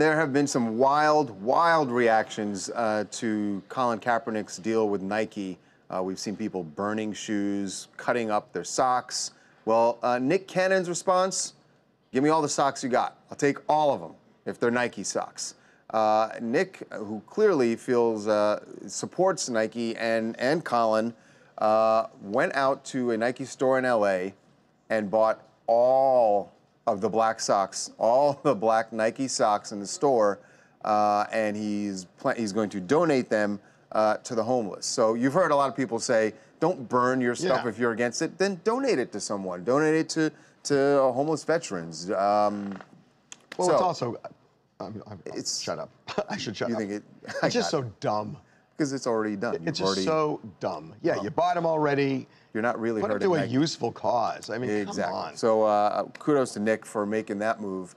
There have been some wild reactions to Colin Kaepernick's deal with Nike. We've seen people burning shoes, cutting up their socks. Well, Nick Cannon's response, give me all the socks you got. I'll take all of them if they're Nike socks. Nick, who clearly feels, supports Nike and Colin, went out to a Nike store in LA and bought all of the black socks, all the black Nike socks in the store, and he's going to donate them to the homeless. So you've heard a lot of people say, don't burn your stuff if you're against it, then donate it to someone. Donate it to homeless veterans. Well, it's also, shut up. I should shut up. It's just so dumb. Because it's already done. It's just so dumb. Yeah, you bought them already. You're not really hurting Put it to a useful cause. I mean, exactly. come on. So kudos to Nick for making that move.